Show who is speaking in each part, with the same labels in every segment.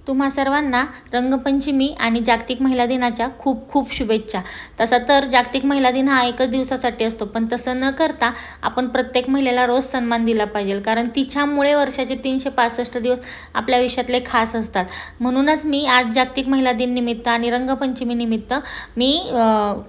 Speaker 1: तुम्हा सर्वांना रंगपंचमी आणि जागतिक महिला दिनाच्या खूप खूप शुभेच्छा। तसा तर जागतिक महिला दिन हा एकच दिवसासाठी असतो, पण तसं न करता आपण प्रत्येक महिलेला रोज सन्मान दिला पाहिजे, कारण तिच्यामुळे वर्षाचे 365 दिवस आपल्या आयुष्यातले खास असतात। म्हणूनच मी आज जागतिक महिला दिन निमित्त आणि रंगपंचमी निमित्त मी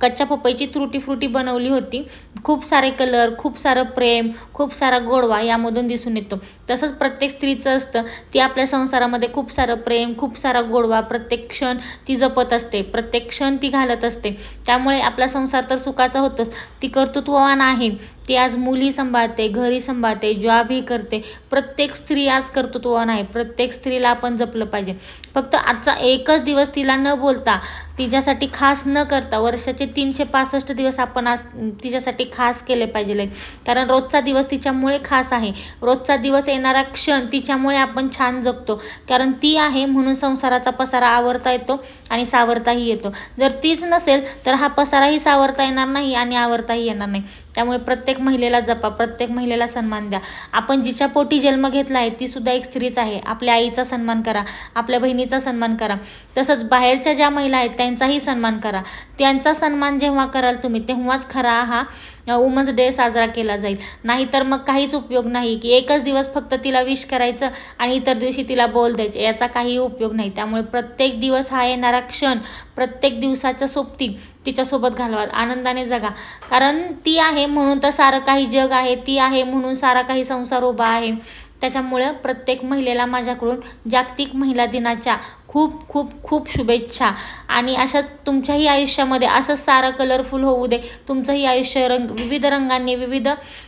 Speaker 1: कच्च्या पपईची तुटी फ्रुटी बनवली होती। खूप सारे कलर, खूप सारं प्रेम, खूप सारा गोडवा यामधून दिसून येतो। तसंच प्रत्येक स्त्रीचं असतं, ती आपल्या संसारामध्ये खूप सारं प्रेम, खूप सारा गोडवा प्रत्येक क्षण ती जपत असते, प्रत्येक क्षण ती घालत असते। त्यामुळे आपला संसार तर सुखाचा होतोच, ती कर्तृत्ववान आहे। ती आज मुली सांभाळते, घरी सांभाळते, जॉबही करते। प्रत्येक स्त्री आज कर्तृत्ववान आहे। प्रत्येक स्त्रीला आपण जपलं पाहिजे। फक्त आजचा एकच दिवस तिला न बोलता, तिच्यासाठी खास न करता वर्षाचे 365 दिवस आपण आज तिच्यासाठी खास केले पाहिजे, कारण रोजचा दिवस तिच्यामुळे खास आहे। रोजचा दिवस, येणारा क्षण तिच्यामुळे आपण छान जगतो, कारण ती आहे म्हणून संसाराचा पसारा आवरता येतो आणि सावरताही येतो। जर तीच नसेल तर हा पसाराही सावरता येणार नाही आणि आवरताही येणार नाही। त्यामुळे प्रत्येक महिलेला जपा, प्रत्येक महिलेला सन्मान द्या। आपण जिच्या पोटी जन्म घेतला आहे ती सुद्धा एक स्त्रीच आहे। आपल्या आईचा सन्मान करा, आपल्या बहिणीचा सन्मान करा, तसंच बाहेरच्या ज्या महिला आहेत त्यांचाही सन्मान करा। त्यांचा सन्मान जेव्हा कराल तुम्ही, तेव्हाच खरा हा वुमन्स डे साजरा केला जाईल। नाहीतर मग काहीच उपयोग नाही की एकच दिवस फक्त तिला विश करायचं आणि इतर दिवशी तिला बोल द्यायचे, याचा काही उपयोग नाही। त्यामुळे प्रत्येक दिवस हा येणारा क्षण, प्रत्येक दिवसाच्या सोबती तिच्यासोबत घालवा, आनंदाने जगा, कारण ती आहे म्हणून तर सारं काही जग आहे, ती आहे म्हणून सारा काही संसार उभा आहे। त्याच्यामुळे प्रत्येक महिलेला माझ्याकडून जागतिक महिला दिनाच्या खूप खूप खूप शुभेच्छा। आणि अशाच तुमच्याही आयुष्यामध्ये असंच सारं कलरफुल होऊ दे, तुमचंही आयुष्य विविध रंगांनी, विविध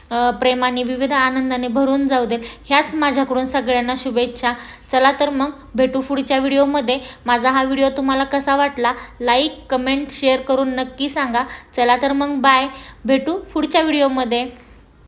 Speaker 1: प्रेमाने, विविध आनंदाने भरून जाऊ दे, ह्याच माझ्याकडून सगळ्यांना शुभेच्छा। चला तर मग भेटू पुढच्या व्हिडिओमध्ये। माझा हा व्हिडिओ तुम्हाला कसा वाटला, लाईक, कमेंट, शेअर करून नक्की सांगा। चला तर मग बाय, भेटू पुढच्या व्हिडिओमध्ये।